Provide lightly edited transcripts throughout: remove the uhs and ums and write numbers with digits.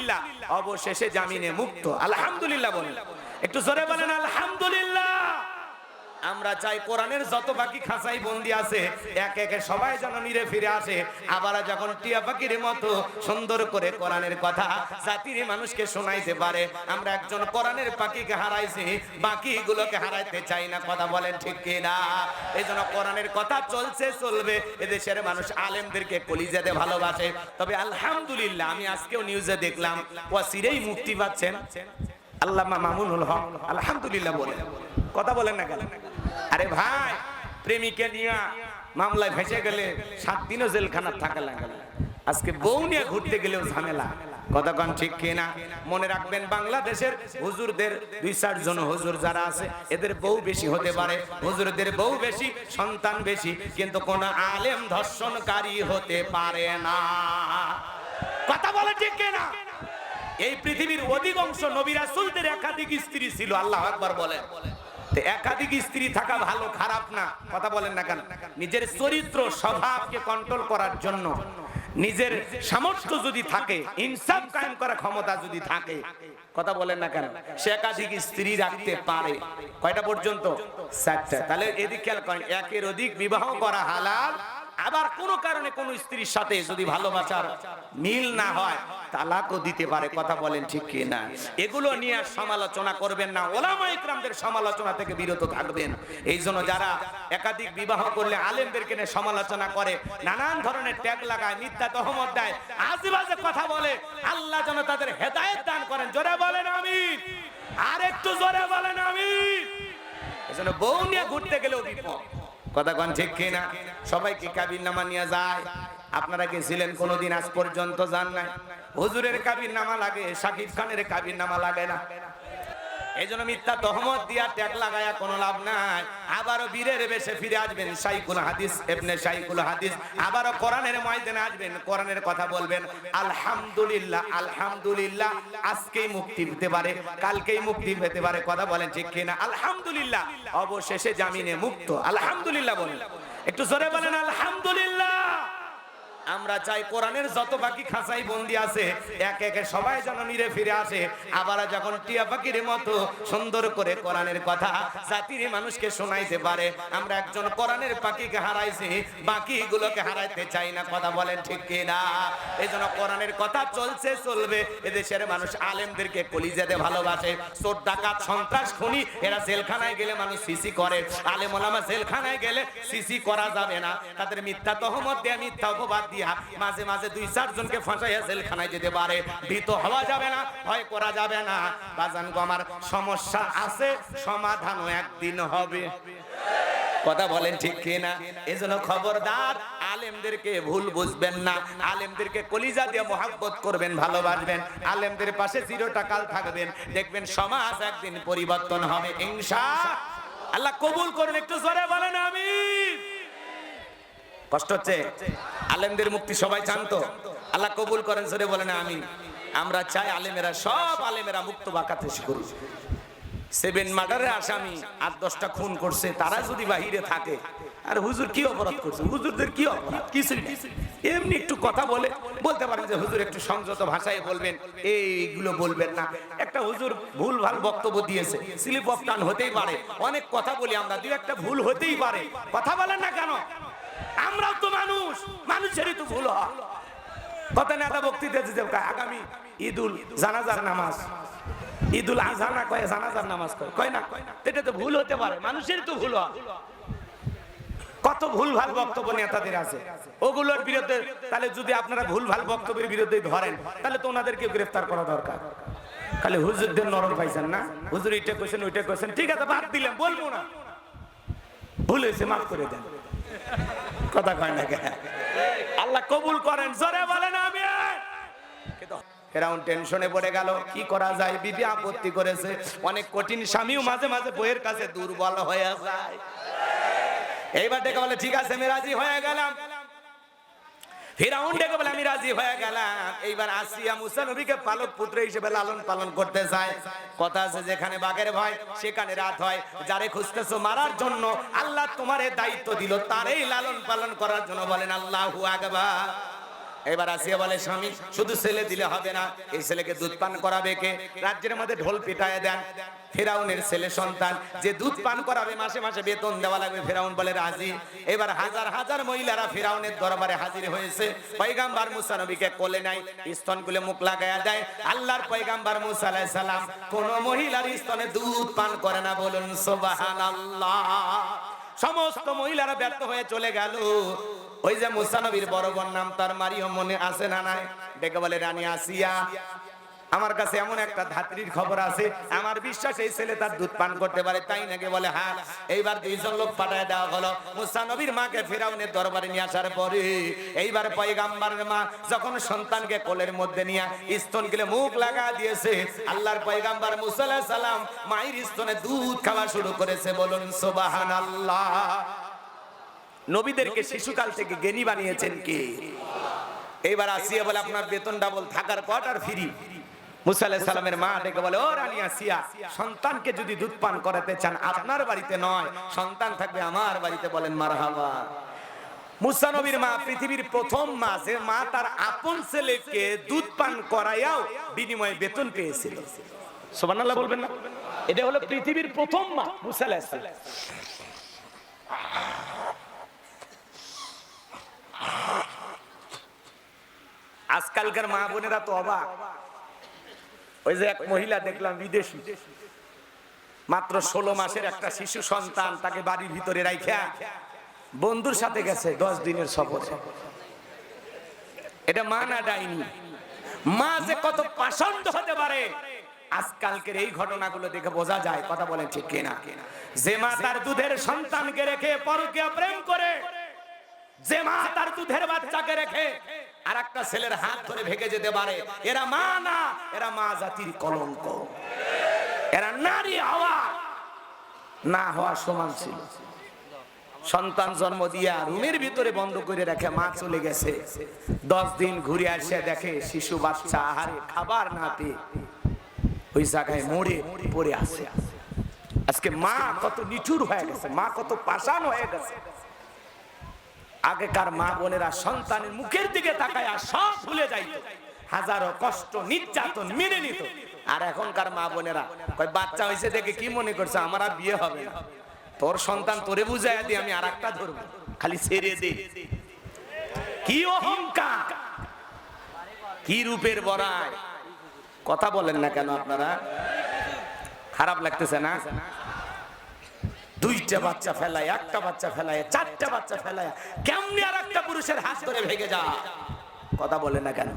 আলহামদুলিল্লাহ অবশেষে জামিনে মুক্ত। আলহামদুলিল্লাহ বলেন, একটু জোরে বলেন আলহামদুলিল্লাহ। আমরা চাই কোরআনের যত পাখি খাঁচাই বন্দি আছে একে একে সবাই যেন নিরে ফিরে আসে, আবার যখন টিয়া পাখির মতো সুন্দর করে কোরআনের কথা জাতির মানুষকে শোনাইতে পারে। আমরা একজন কোরআনের পাখিকে হারাইছি, বাকিগুলোকে হারাইতে চাই না। কথা বলেন ঠিক কিনা? এই জন্য কোরআনের কথা চলছে, চলবে। এদেশের মানুষ আলেমদেরকে কলিজাতে ভালোবাসে। তবে আলহামদুলিল্লাহ আমি আজকেও নিউজে দেখলাম ওয়াসিরেই মুক্তি পাচ্ছেন আল্লামা মামুনুল হক। আলহামদুলিল্লাহ বলেন, কথা বলেন না কেন? আরে ভাই, প্রেমিকে নিয়ে মামলায় ফেঁসে গেলে 7 দিনও জেলখানা থাকা লাগে, আজকে বউ নিয়ে ঘুরতে গেলেও ঝামেলা। কতক্ষণ ঠিক কিনা? মনে রাখবেন, বাংলাদেশের হুজুরদের 2-4 জন হুজুর যারা আছে এদের বউ বেশি হতে পারে, হুজুরদের বউ বেশি, সন্তান বেশি, কিন্তু কোন আলেম ধর্ষণকারী হতে পারে না। কথা বলে ঠিক কিনা? এই পৃথিবীর অধিকাংশ নবী রাসূলদের একাধিক স্ত্রী ছিল। আল্লাহু আকবার বলেন। একাধিক স্ত্রী থাকা ভালো, খারাপ না। কথা বলেন না কেন? নিজের চরিত্র স্বভাবকে কন্ট্রোল করার জন্য, নিজের সামর্থ্য যদি থাকে, ইনসাফ কায়েম করার ক্ষমতা যদি থাকে, কথা বলেন না কেন, সে একাধিক স্ত্রী রাখতে পারে। কয়টা পর্যন্ত? 4টা। তাহলে এদিক খেয়াল করেন, একের অধিক বিবাহ করা হালাল। আবার কোন কারণে কোন স্ত্রীর সাথে যদি ভালোবাসার মিল না হয় তালাকও দিতে পারে। কথা বলেন ঠিক কি না? এগুলো নিয়ে সমালোচনা করবেন না, ওলামা ইকরামদের সমালোচনা থেকে বিরত থাকবেন। এই জন্য যারা একাধিক বিবাহ করলে আলেমদেরকে নিয়ে সমালোচনা করে, নানান ধরনের ট্যাগ লাগায়, মিথ্যা তহমত দেয়, আজেবাজে কথা বলে, আল্লাহ যেন তাদের হেদায়েত দান করেন। জোরে বলেন আমিন। আর একটু জোরে বলেন আমিন। এজন্য বউ নিয়ে ঘুরতে গেলেও বিপদ। কথা কোন ঠিক কিনা? সবাইকে কাবির নামা নিয়ে যায়। আপনারা গেছিলেন কোনদিন? আজ পর্যন্ত যান নাই। হুজুরের কাবির নামা লাগে, শাকিব খানের কাবির নামা লাগে না। এই জন্য মিথ্যা তহমত দিয়া ট্যাগ লাগায়া কোনো লাভ নাই। আবারও বীরের বেশে ফিরে আসবেন, শাইখুল হাদিস ইবনে শাইখুল হাদিস। আবারও কোরআনের ময়দানে আসবেন, কোরআনের কথা বলবেন। আলহামদুলিল্লাহ, আলহামদুলিল্লাহ। আজকেই মুক্তি পেতে পারে, কালকেই মুক্তি পেতে পারে। কথা বলেন ঠিক কিনা? আলহামদুলিল্লাহ অবশেষে জামিনে মুক্ত। আলহামদুলিল্লাহ বলেন, একটু জোরে বলেন আলহামদুলিল্লাহ। আমরা চাই কোরআনের যত পাখি খাঁচাই বন্দি আছে একে একে সবাই যেন নিরে ফিরে আসে, আবার যখন টিয়া পাখির মতো সুন্দর করে কোরআনের কথা জাতির মানুষকে শোনাইতে পারে। আমরা একজন কোরআনের পাখিকে হারাইছি, বাকিগুলোকে হারাইতে চাই না। কথা বলেন ঠিক কিনা? এই জন্য কোরআনের কথা চলছে, চলবে। এদেশের মানুষ আলেমদেরকে কলিজাতে ভালোবাসে। চোর, ডাকাত, সন্ত্রাস, খুনি এরা জেলখানায় গেলে মানুষ সিসি করে, আলেম ওলামা জেলখানায় গেলে সিসি করা যাবে না। তাদের মিথ্যা তহমত দেয়া, মিথ্যা অপবাদ মাঝে মাঝে 2-4 জনকে ফাঁসাইয়া জেলখানায় যেতে পারে। ভীত হওয়া যাবে না, ভয় করা যাবে না। বাজান গো, আমার সমস্যা আছে, সমাধানও একদিন হবে। কথা বলেন ঠিক কিনা? এজন্য খবরদার, আলেমদেরকে ভুল বুঝবেন না, আলেমদেরকে কলিজা দিয়ে মহব্বত করবেন, ভালোবাসবেন, আলেমদের পাশে চিরকাল থাকবেন। দেখবেন সমাজ একদিন পরিবর্তন হবে ইনশাআল্লাহ। কবুল করুন। একটু জোরে বলেন আমিন। কষ্ট হচ্ছে? আলেমদের মুক্তি সবাই চান তো? আল্লাহ কবুল করেন, জোরে বলেন আমিন। আমরা চাই আলেমেরা, সব আলেমেরা মুক্ত বাকাতে করুন। 7 মার্ডারের আসামি 8-10টা খুন করছে, তারা যদি বাহিরে থাকে, আর হুজুর কি অপরাধ করছে? হুজুরদের কি অপরাধ? কিছুই নেই। এমনি একটু কথা বলতে পারেন যে হুজুর একটু সংযত ভাষায় বলবেন, এইগুলো বলবেন না। একটা হুজুর ভুল ভাল বক্তব্য দিয়েছে, স্লিপ অফ টান হতেই পারে। অনেক কথা বলি আমরা, 2-1টা ভুল হতেই পারে। কথা বলেন না কেন? আমরাও তো মানুষ, মানুষেরই তো ভুল হয়। কথা নেতা বক্তৃতা দিতে আগামী ঈদুল জানাজার নামাজ, ঈদুল আজহা না কয়, জানাজার নামাজ কয় না? এটা তো ভুল হতে পারে, মানুষের তো ভুল হয়। কত ভুল ভাল বক্তব্য নেতাদের আছে, ওগুলোর বিরুদ্ধে। তাহলে যদি আপনারা ভুল ভাল বক্তব্যের বিরুদ্ধে ধরেন, তাহলে তো ওনাদেরকে গ্রেফতার করা দরকার। খালি হুজুরদের নরম পাইছেন না, হুজুর এটা কইছেন, ওইটা কইছেন, ঠিক আছে বাদ দিলাম, বলবো না, ভুল হয়েছে, মাফ করে দেন। কথা কয় না কেন? আল্লাহ কবুল করেন, জোরে বলেন আমিন। ফেরাউন টেনশনে পড়ে গেল, কি করা যায়? বিবি আপত্তি করেছে। অনেক কঠিন স্বামীও মাঝে মাঝে বইয়ের কাছে দুর্বল হয়ে যায়। এইবার ডেকে বলে, ঠিক আছে আমি রাজি হয়ে গেলাম। ফিরাউন ডেকে বলে, আমি রাজি হয়ে গেলাম। এইবার আসিয়া মুসা নবীকে পালক পুত্র হিসেবে লালন পালন করতে চায়। কথা আছে, যেখানে বাঘের ভয় সেখানে রাত হয়। যারে খুঁজতেছো মারার জন্য আল্লাহ তোমারে দায়িত্ব দিল, তারই লালন পালন করার জন্য। বলেন আল্লাহু আকবার। এবার আসিয়া বলে স্বামী শুধু ছেলে দিলে হবে না, এই ছেলেকে দুধ পান করাবে কে? রাজ্যের মধ্যে ঢোল পিটায় দেন। ফেরাউনের ছেলে সন্তান যে দুধ পান করাবে মাসে মাসে বেতন দেওয়া লাগবে। ফেরাউন বলে রাজি। এবার হাজার হাজার মহিলারা ফেরাউনের দরবারে হাজির হয়েছে। পয়গাম্বর মুসা নবীকে কোলে নাই, স্তন খুলে মুখ লাগায়া দেয়। আল্লাহর পয়গাম্বর মুসা আলাইহিস সালাম কোন মহিলার স্তনে দুধ পান করে না, বলুন সুবহানাল্লাহ। সমস্ত মহিলারা ব্যর্থ হয়ে চলে গেল। ওই যে মুসা নবীর বড় বোন নাম তার মারিয়ম, মনে আছে না নাই? ডেকে বলে রানী আসিয়া, আমার কাছে এমন একটা ধাত্রীর খবর আছে, আমার বিশ্বাস এই ছেলে তার দুধ পান করতে পারে। তাই নাকি? বলে হ্যাঁ। এইবার দুইজন লোক পাঠায় দেওয়া হলো। মুসা নবীর মাকে ফেরাউনের দরবারে নিয়ে আসার পরে এইবার পয়গাম্বরের মা যখন সন্তানকে কোলের মধ্যে নিয়ে স্তন গিলে মুখ লাগা দিয়েছে, আল্লাহর পয়গাম্বর মুসা আলাইহিস সালাম মায়ের স্তনে দুধ খাওয়া শুরু করেছে, বলুন সুবহানাল্লাহ। নবীদেরকে শিশুকাল থেকে জ্ঞানী বানিয়েছেন কে? এইবার আসিয়া বলে আপনার বেতন ডাবল, থাকার কোয়ার্টার ফ্রি। মুসা আলাইহিস সালামের মা ডেকে বলে ও রানী আসিয়া, সন্তানকে যদি দুধ পান করাতে চান আপনার বাড়িতে নয়, সন্তান থাকবে আমার বাড়িতে, বলেন মারহাবা। মুসা নবীর মা পৃথিবীর প্রথম মা, যে মা তার আপন ছেলেকে দুধ পান করাইয়াও বিনিময়ে বেতন পেয়েছিল। সুবহানাল্লাহ বলবেন না? এটা হলো পৃথিবীর প্রথম মা মুসা আলাইহিস সালাম। আজকালকার মা বোনেরা তো অবাক। ওই যে এক মহিলা দেখলাম বিদেশি, মাত্র 16 মাসের একটা শিশু সন্তান, তাকে বাড়ির ভিতরে রাইখা বন্ধুর সাথে গেছে 10 দিনের সফরে। এটা মা না ডাইনি? মা যে কত পাষণ্ড হতে পারে আজকালকের এই ঘটনাগুলো দেখে বোঝা যায়। কথা বলেন ঠিক কিনা? যে মা তার দুধের সন্তানকে রেখে পরকীয়া প্রেম করে, যে মা তার দুধের বাচ্চাকে রেখে আর একটা ছেলের হাত ধরে ভেগে যেতে পারে, এরা মা না, এরা মা জাতির কলঙ্ক। এরা নারী হওয়া না হওয়া সমান ছিল। সন্তান জন্ম দিয়া রুমের ভিতরে বন্ধ করে রেখে মা চলে গেছে। 10 দিন ঘুরে আসে দেখে শিশু বাচ্চা আহারে খাবার না পেয়ে ওই জায়গায় মরে পড়ে আছে। আজকে মা কত নিঠুর হয়ে গেছে, মা কত পাষাণ হয়ে গেছে। আগেকার মা বোনেরা সন্তানের মুখের দিকে তাকায় আর সব ভুলে যাইত, হাজারো কষ্ট নির্যাতন মেনে নিত। আর এখনকার মা বোনেরা কয় বাচ্চা হয়েছে দেখে কি মনে করছে আমার আর বিয়ে হবে না, তোর সন্তান তোরে বুঝাইয়া দি, আমি আর একটা ধরবো, খালি ছেড়ে দে। কি অহংকার, কি রূপের বড়াই! কথা বলেন না কেন আপনারা? খারাপ লাগতেছে না? 2টা বাচ্চা ফেলায়, 1টা বাচ্চা ফেলায়, 4টা বাচ্চা ফেলায়, কেমনি আর একটা পুরুষের হাত ধরে ভেগে যা। কথা বলেন না কেন?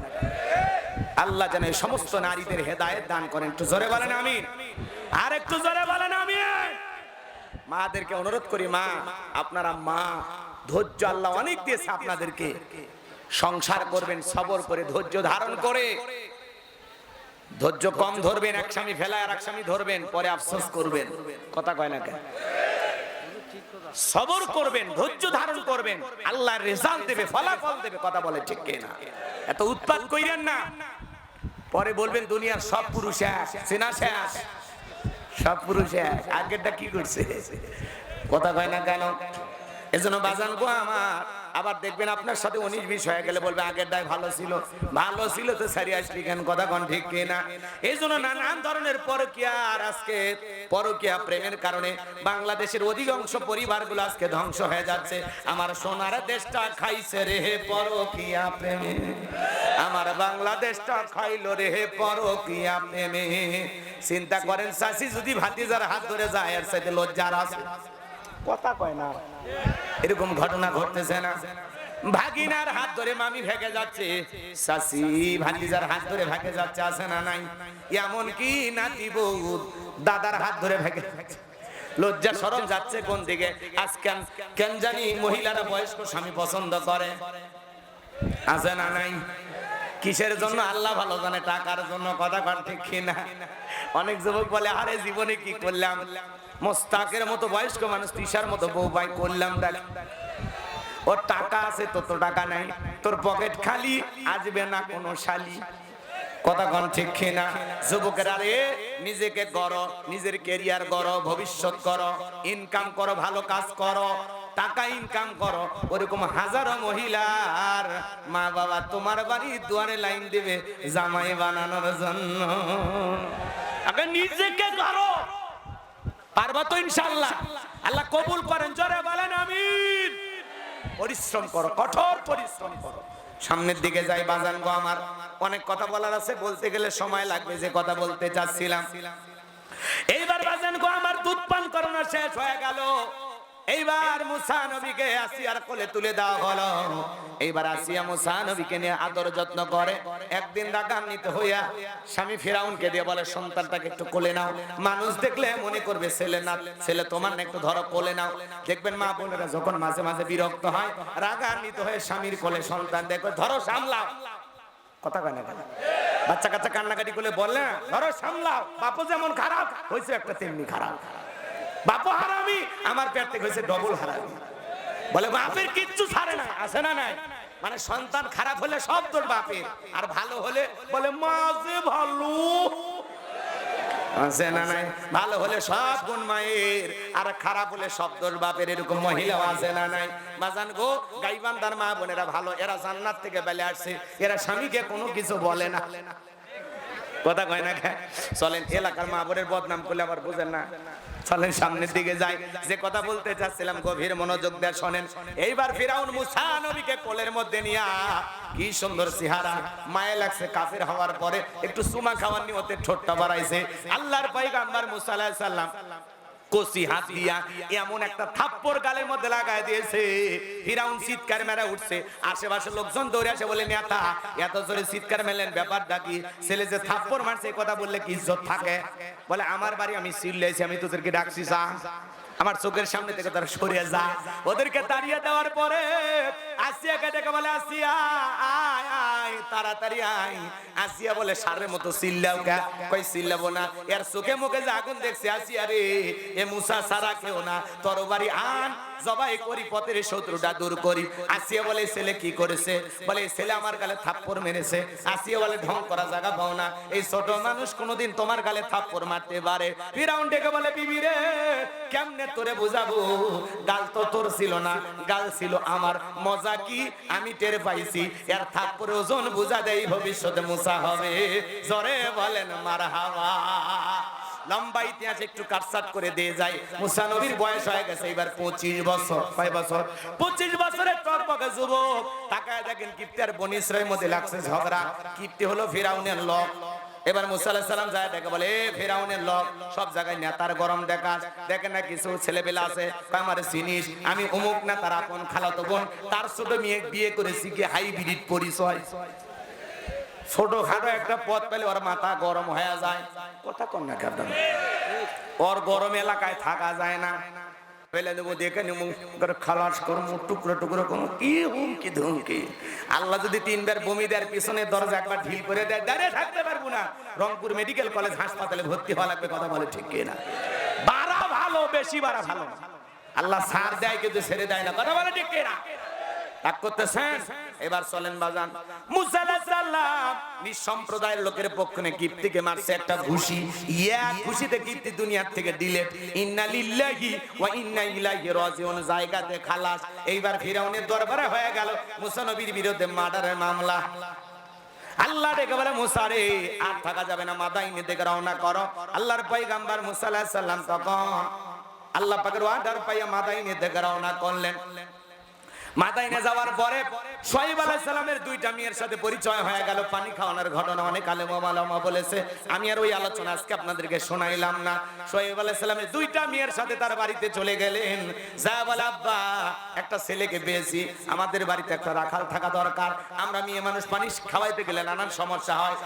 আল্লাহ যেন এই সমস্ত নারীদের হেদায়েত দান করেন। একটু জোরে বলেন আমিন। আর একটু জোরে বলেন আমিন। মাদেরকে অনুরোধ করি, মা আপনারা মা, ধৈর্য আল্লাহ অনেক দিয়েছে আপনাদেরকে। সংসার করবেন সবর করে, ধৈর্য ধারণ করে। ধৈর্য কম ধরবেন, এক স্বামী ফেলায় আর এক স্বামী ধরবেন, পরে আফসোস করবেন। কথা কয় না কেন? সবর করবেন, ধৈর্য ধারণ করবেন, আল্লাহর রেজাল্ট দেবে, ফলাফল দেবে। কথা বলে ঠিক কিনা? এত উৎপাত কইরেন না, পরে বলবেন দুনিয়ার সব পুরুষ এক, চেনা শেষ, সব পুরুষ এক। আগেরটা কি করছে? কথা কয় না কেন? এজন্য বাজান গো আমার, আবার দেখবেন আপনার সাথে 19-20 হয়ে গেলে বলবে আগেরটাই ভালো ছিল। ভালো ছিল তো সারি আসলি কেন? কথা কোন ঠিক কিনা? এই জন্য নানান ধরনের পরকীয়া, আর আজকে পরকীয়া প্রেমের কারণে বাংলাদেশের অধিকাংশ পরিবারগুলো আজকে ধ্বংস হয়ে যাচ্ছে। আমার সোনার দেশটা খাইছে রে পরকীয়া প্রেমে, আমার বাংলাদেশটা খাইলো রে পরকীয়া প্রেমে। চিন্তা করেন চাচি যদি ভাতিজার হাত ধরে যায়, এর সাথে লজ্জার আছে? কথা কয় না? এরকম ঘটনা ঘটতেছে না? ভাগিনার হাত ধরে মামি ভেগে যাচ্ছে, চাচি ভাতিজার হাত ধরে ভেগে যাচ্ছে, আছে না নাই? এমন কি নাতি বউ দাদার হাত ধরে ভেগে যাচ্ছে। লজ্জা শরম যাচ্ছে কোন দিকে? আজকে কেন জানি মহিলারা বয়স্ক স্বামী পছন্দ করে, আছে না নাই? কিসের জন্য আল্লাহ ভালো জানে, টাকার জন্য। কথা কন ঠিক কিনা? অনেক যুবক বলে আরে জীবনে কি করলাম, মোস্তাকের মতো বয়স্ক মানুষ, তিশার মতো বউ বাই করলাম, ওর টাকা আছে তোর তো টাকা নাই, তোর পকেট খালি, আসবে না কোনো শালি। কথা কন ঠিক কিনা? যুবকেরা রে, নিজেকে গড়ো, নিজের ক্যারিয়ার গড়ো, ভবিষ্যৎ করো, ইনকাম করো, ভালো কাজ করো, টাকা ইনকাম করো, ওরকম হাজারো মহিলার মা বাবা তোমার বাড়ির দুয়ারে লাইন দিবে জামাই বানানোর জন্য। আগে নিজেকে করো, পারবা তো ইনশাআল্লাহ, আল্লাহ কবুল করেন, জোরে বলেন আমিন। পরিশ্রম করো, কঠোর পরিশ্রম করো। সামনের দিকে যাই বাজান গো আমার, অনেক কথা বলার আছে, বলতে গেলে সময় লাগবে, যে কথা বলতে চাচ্ছিলাম। এইবার বাজান গো আমার দুধ পান করানো শেষ হয়ে গেল। এইবার মুসা নবীকে আসিয়ার কোলে তুলে দেওয়া হলো। এইবার আসিয়া মুসা নবীকে নিয়ে আদর যত্ন করে। একদিন রাগান্বিত হইয়া স্বামী ফিরাউনকে দিয়ে বলে, সন্তানটাকে একটু কোলে নাও, মানুষ দেখলে মনে করবে ছেলে না, ছেলে তোমার না, একটু ধরো কোলে নাও। দেখবেন মা বোনেরা যখন মাঝে মাঝে বিরক্ত হয়, রাগান্বিত হয়ে স্বামীর কোলে সন্তান দেখবে, ধরো সামলাও, কথা কয় না কেন? বাচ্চা কাচ্চা কান্নাকাটি করলে বলে না, ধরো সামলাও, বাপু যেমন খারাপ হয়েছে একটা তেমনি খারাপ, বাপু হারামি, আমার পেট থেকে হয়েছে ডবল হারামি। বলে বাপের কিচ্ছু ছাড়ে না, আছে না নাই? মানে সন্তান খারাপ হলে সব তোর বাপের, আর ভালো হলে বলে মা যে ভালো, আছে না নাই? ভালো হলে সব গুণ মায়ের, আর খারাপ হলে সব তোর বাপের, এরকম মহিলাও আছে না নাই? বাজান গো, গাইবান্ধার মা বোনেরা ভালো, এরা জান্নাত থেকে বেলে আসছে, এরা স্বামীকে কোনো কিছু বলে না, কথা কয় না। চলেন, এলাকার মা বোনের বদনাম করলে আবার বুঝেন না, চলেন সামনের দিকে যাই। যে কথা বলতে চাচ্ছিলাম গভীর মনোযোগ দিয়ে শোনেন। এইবার ফিরাউন মুসা নবীকে কোলের মধ্যে নিয়া, কি সুন্দর চেহারা, মায়ে লাগছে কাফের হওয়ার পরে একটু সুমা খাওয়ার নিয়তে ঠোঁটটা বাড়াইছে। আল্লাহর পয়গম্বর মুসা আলাইহিস সালাম কসি হাত দিয়া এমন একটা থাপ্পড় গালের মধ্যে লাগায় দিয়েছে, ফিরাউন চিৎকার মেরে উঠছে। আশেপাশের লোকজন দৌড়ে আসে, বলে নেতা এত জোরে চিৎকার মেলেন, ব্যাপারটা কি? ছেলে যে থাপ্পড় মারছে এই কথা বললে কি ইজ্জত থাকে? বলে আমার বাড়ি, আমি চিল্লাইছি, আমি তোদেরকে ডাকছি, যা আমার চোখের সামনে থেকে তারা সরিয়ে যা। ওদেরকে তাড়িয়ে দেওয়ার পরে আসিয়াকে ডেকে বলে, আসিয়া আয় আয়, তাড়াতাড়ি আয়। আসিয়া বলে, সারের মতো চিল্লাও কে? কই চিল্লাবো না, এর চোখে মুখে যে আগুন দেখছে, আসিয়া রে এ মুসা সারা কেউ না, তরবারি আন, জবাই করি, পথের শত্রুটা দূর করি। আসিয়া বলে, ছেলে কি করেছে? বলে ছেলে আমার গালে থাপ্পড় মেরেছে। আসিয়া বলে, ঢং করা জায়গা পাও না, এই ছোট মানুষ কোনোদিন তোমার গালে থাপ্পড় মারতে পারে? ফিরাউন ডেকে বলে, বিবি রে কেমনে তোরে বুঝাবো, গাল তো তোর ছিল না, গাল ছিল আমার। মজা কি আমি টের পাইছি, এর থাপ্পড়ের ওজন বুঝা দেই, ভবিষ্যতে মুসা হবে। জোরে বলেন মারহাবা। লম্বা ইতিহাস একটু কাটসাট করে দিয়ে যায়। মুসা নবীর বয়স হয়ে গেছে এবার 25 বছর। কয় বছর? 25 বছরের টকবকে যুবক। তাকায় দেখেন কিপ্তের বনি ইসরাইলের মধ্যে লাগছে ঝগড়া। কিপ্তে হলো ফিরাউনের লোক। এবার মুসা আলাইহিস সালাম যায় দেখে বলে, এ ফিরাউনের লোক, সব জায়গায় নেতার গরম দেখাস, দেখে না কিছু ছেলেবেলা আছে, আমার চিনিস, আমি অমুক না তার আপন খালাতো বোন, তার ছোট মেয়ে বিয়ে করেছি, কি হাইব্রিড পরিচয়। ছোট খাটো একটা পথ পেলে ওর মাথা গরম হয়ে যায়, কথা কন না কেন? ওর গরম এলাকায় থাকা যায় না, ফেলে দেবো, দেখে নেবো, খালাস করবো, টুকরো টুকরো করবো, কি হুমকি ধুমকি। আল্লাহ যদি 3 বার বমি দেওয়ার পিছনে দরজা একবার ঢিল করে দেয়, দাঁড়িয়ে থাকতে পারবো না, রংপুর মেডিকেল কলেজ হাসপাতালে ভর্তি হওয়া লাগবে, কথা বলে ঠিক কিনা? বাড়া ভালো, বেশি বাড়া ভালো না, আল্লাহ ছাড় দেয় কিন্তু ছেড়ে দেয় না, কথা বলে ঠিক কিনা? রাগ করতেছেন? এবার চলেন বাজান, মুসা আলাইহিস সালাম নিঃসম্প্রদায়ের লোকের পক্ষে কিপ্তিকে মারছে একটা ঘুষি। ইয়া ঘুষিতে কিপ্তি দুনিয়ার থেকে ডিলেট। ইন্না লিল্লাহি ওয়া ইন্না ইলাইহি রাজিউন, জায়গাতে খালাস। এইবার ফিরাউনের দরবারে হয়ে গেল মুসা নবীর বিরুদ্ধে মার্ডারের মামলা। আল্লাহ ডেকে বলে, মুসা রে আর থাকা যাবে না, মাদাইনে দিকে রওনা করো। আল্লাহর পয়গম্বর মুসা আলাইহিস সালাম তখন আল্লাহ পাকের অর্ডার পাইয়া মাদাইনে দিকে রওনা করলেন। মাদাইনে যাওয়ার পরে শুআয়ব আলাইহিস সালামের 2টা মেয়ের সাথে পরিচয় হয়ে গেল। পানি খাওয়ানোর ঘটনা অনেক আলেম ওলামা বলেছে, আমি আর ওই আলোচনা আজকে আপনাদেরকে শোনাইলাম না। শুআয়ব আলাইহিস সালামের 2টা মেয়ের সাথে তার বাড়িতে চলে গেলেন। যা বলে, আব্বা একটা ছেলেকে পেয়েছি, আমাদের বাড়িতে একটা রাখাল থাকা দরকার, আমরা মেয়ে মানুষ পানি খাওয়াইতে গেলে নানান সমস্যা হয়।